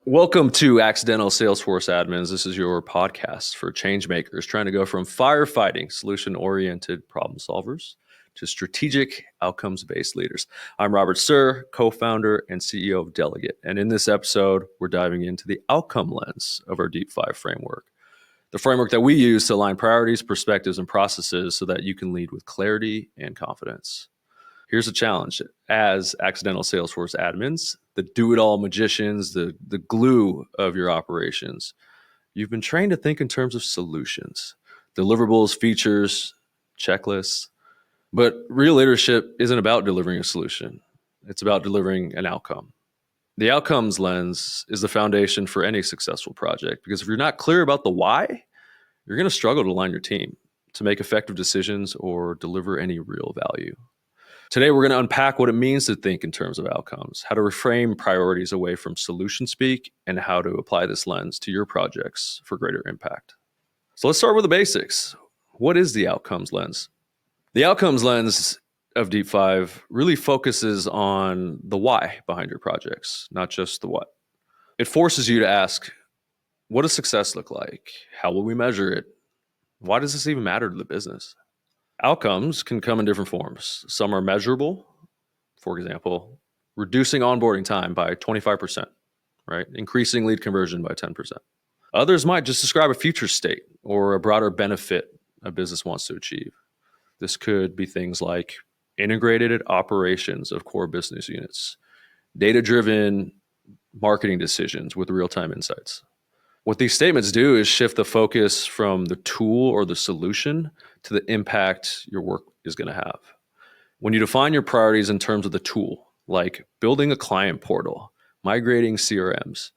Welcome to Accidental Salesforce Admins. This is your podcast for change makers trying to go from firefighting, solution-oriented problem solvers to strategic, outcomes-based leaders. I'm Robert Sur, co-founder and CEO of Delegate. And in this episode, we're diving into the outcome lens of our Deep 5 framework, the framework that we use to align priorities, perspectives, and processes so that you can lead with clarity and confidence. Here's a challenge. As Accidental Salesforce Admins, the do-it-all magicians, the glue of your operations, you've been trained to think in terms of solutions, deliverables, features, checklists. But real leadership isn't about delivering a solution. It's about delivering an outcome. The outcomes lens is the foundation for any successful project, because if you're not clear about the why, you're going to struggle to align your team to make effective decisions or deliver any real value. Today, we're going to unpack what it means to think in terms of outcomes, how to reframe priorities away from solution speak, and how to apply this lens to your projects for greater impact. So let's start with the basics. What is the outcomes lens? The outcomes lens of Deep 5 really focuses on the why behind your projects, not just the what. It forces you to ask, what does success look like? How will we measure it? Why does this even matter to the business? Outcomes can come in different forms. Some are measurable. For example, reducing onboarding time by 25%, right? Increasing lead conversion by 10%. Others might just describe a future state or a broader benefit a business wants to achieve. This could be things like integrated operations of core business units, data-driven marketing decisions with real-time insights. What these statements do is shift the focus from the tool or the solution to the impact your work is going to have. When you define your priorities in terms of the tool, like building a client portal, migrating CRMs,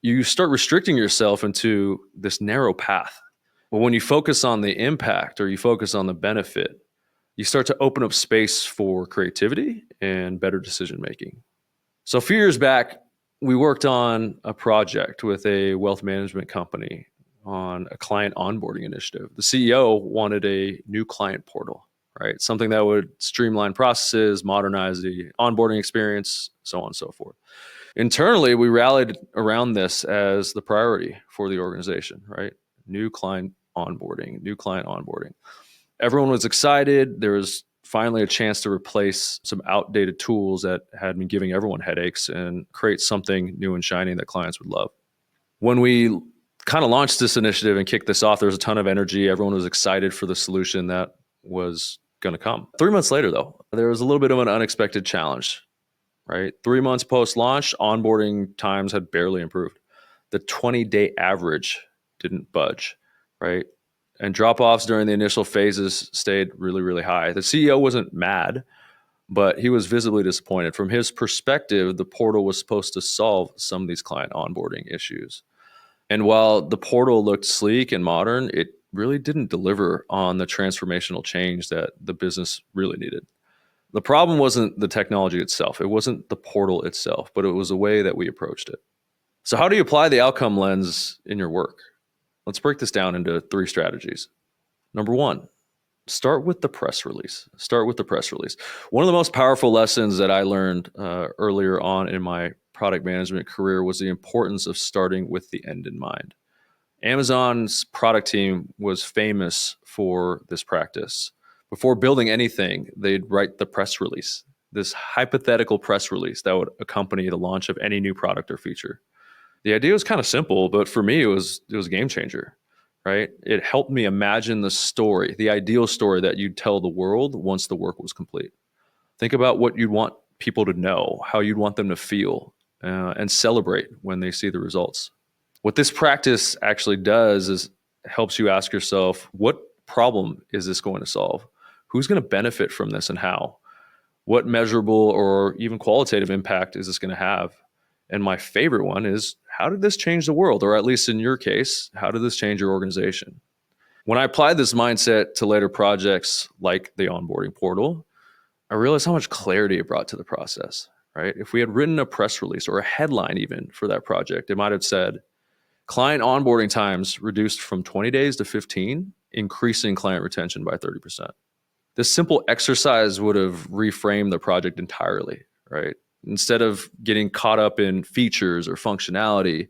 you start restricting yourself into this narrow path. But when you focus on the impact or you focus on the benefit, you start to open up space for creativity and better decision making. So a few years back, we worked on a project with a wealth management company on a client onboarding initiative. The CEO wanted a new client portal, right? Something that would streamline processes, modernize the onboarding experience, so on and so forth. Internally, we rallied around this as the priority for the organization, right? New client onboarding. Everyone was excited. There was finally a chance to replace some outdated tools that had been giving everyone headaches and create something new and shiny that clients would love. When we kind of launched this initiative and kicked this off, there was a ton of energy. Everyone was excited for the solution that was going to come. 3 months later, though, there was a little bit of an unexpected challenge, right? 3 months post-launch, onboarding times had barely improved. The 20-day average didn't budge, right? And drop-offs during the initial phases stayed really, really high. The CEO wasn't mad, but he was visibly disappointed. From his perspective, the portal was supposed to solve some of these client onboarding issues. And while the portal looked sleek and modern, it really didn't deliver on the transformational change that the business really needed. The problem wasn't the technology itself. It wasn't the portal itself, but it was the way that we approached it. So how do you apply the outcome lens in your work? Let's break this down into 3 strategies. Number 1, start with the press release. One of the most powerful lessons that I learned earlier on in my product management career was the importance of starting with the end in mind. Amazon's product team was famous for this practice. Before building anything, they'd write the press release, this hypothetical press release that would accompany the launch of any new product or feature. The idea was kind of simple, but for me, it was a game changer, right? It helped me imagine the story, the ideal story that you'd tell the world once the work was complete. Think about what you'd want people to know, how you'd want them to feel, and celebrate when they see the results. What this practice actually does is helps you ask yourself, what problem is this going to solve? Who's going to benefit from this and how? What measurable or even qualitative impact is this going to have? And my favorite one is, how did this change the world? Or at least in your case, how did this change your organization? When I applied this mindset to later projects like the onboarding portal, I realized how much clarity it brought to the process, right? If we had written a press release or a headline even for that project, it might have said, client onboarding times reduced from 20 days to 15, increasing client retention by 30%. This simple exercise would have reframed the project entirely, right? Instead of getting caught up in features or functionality,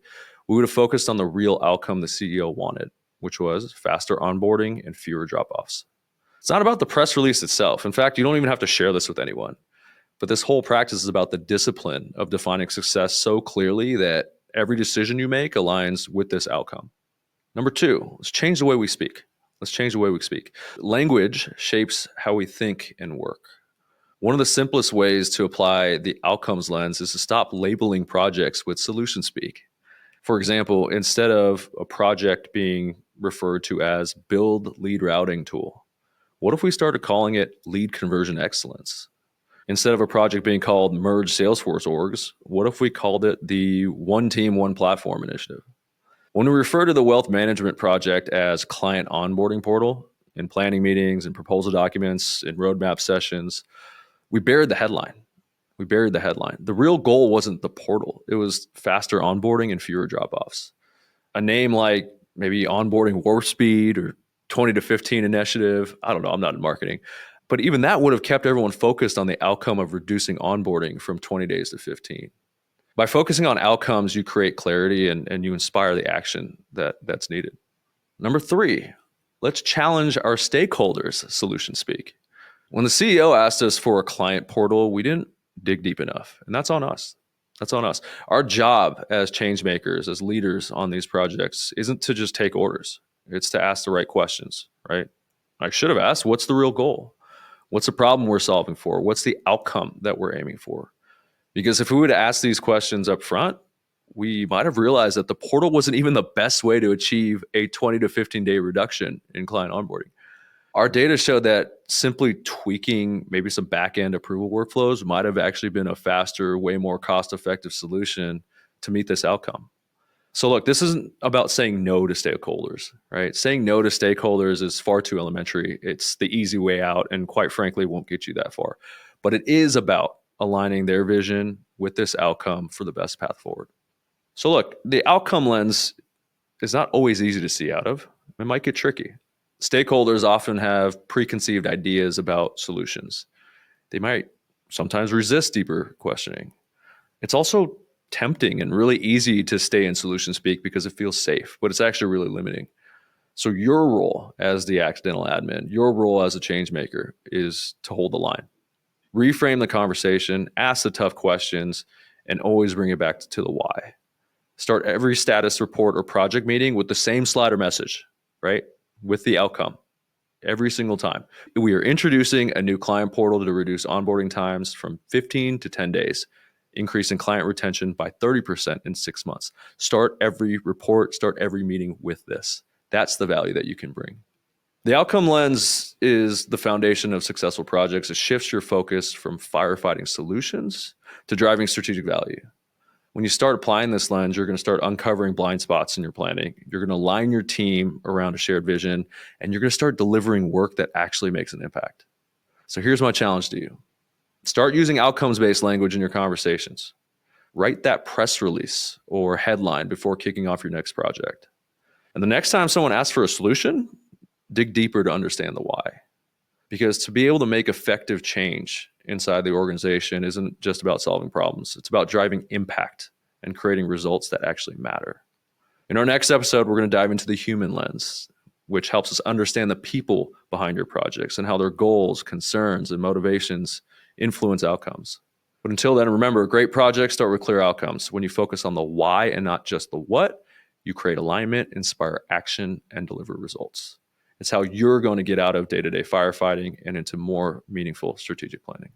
we would have focused on the real outcome the CEO wanted, which was faster onboarding and fewer drop-offs. It's not about the press release itself. In fact, you don't even have to share this with anyone. But this whole practice is about the discipline of defining success so clearly that every decision you make aligns with this outcome. Number 2, let's change the way we speak. Language shapes how we think and work. One of the simplest ways to apply the outcomes lens is to stop labeling projects with solution speak. For example, instead of a project being referred to as build lead routing tool, what if we started calling it lead conversion excellence? Instead of a project being called merge Salesforce orgs, what if we called it the one team, one platform initiative? When we refer to the wealth management project as client onboarding portal in planning meetings and proposal documents and roadmap sessions, we buried the headline. The real goal wasn't the portal. It was faster onboarding and fewer drop-offs. A name like maybe onboarding warp speed or 20 to 15 initiative. I don't know. I'm not in marketing. But even that would have kept everyone focused on the outcome of reducing onboarding from 20 days to 15. By focusing on outcomes, you create clarity and you inspire the action that's needed. Number 3, let's challenge our stakeholders' solution speak. When the CEO asked us for a client portal, we didn't dig deep enough, and that's on us. Our job as change makers, as leaders on these projects, isn't to just take orders. It's to ask the right questions, right? I should have asked, what's the real goal? What's the problem we're solving for? What's the outcome that we're aiming for? Because if we would have asked these questions up front, we might have realized that the portal wasn't even the best way to achieve a 20 to 15 day reduction in client onboarding. Our data showed that simply tweaking maybe some back-end approval workflows might have actually been a faster, way more cost-effective solution to meet this outcome. So look, this isn't about saying no to stakeholders, right? Saying no to stakeholders is far too elementary. It's the easy way out and quite frankly won't get you that far. But it is about aligning their vision with this outcome for the best path forward. So look, the outcome lens is not always easy to see out of. It might get tricky. Stakeholders often have preconceived ideas about solutions. They might sometimes resist deeper questioning. It's also tempting and really easy to stay in solution speak because it feels safe, but it's actually really limiting. So your role as the accidental admin, your role as a change maker is to hold the line. Reframe the conversation, ask the tough questions, and always bring it back to the why. Start every status report or project meeting with the same slide or message, right? With the outcome every single time. We are introducing a new client portal to reduce onboarding times from 15 to 10 days, increasing client retention by 30% in 6 months. Start every report, start every meeting with this. That's the value that you can bring. The outcome lens is the foundation of successful projects. It shifts your focus from firefighting solutions to driving strategic value. When you start applying this lens, you're going to start uncovering blind spots in your planning. You're going to align your team around a shared vision, and you're going to start delivering work that actually makes an impact. So here's my challenge to you. Start using outcomes-based language in your conversations. Write that press release or headline before kicking off your next project. And the next time someone asks for a solution, dig deeper to understand the why. Because to be able to make effective change inside the organization isn't just about solving problems. It's about driving impact and creating results that actually matter. In our next episode, we're going to dive into the human lens, which helps us understand the people behind your projects and how their goals, concerns, and motivations influence outcomes. But until then, remember, great projects start with clear outcomes. When you focus on the why and not just the what, you create alignment, inspire action, and deliver results. It's how you're going to get out of day-to-day firefighting and into more meaningful strategic planning.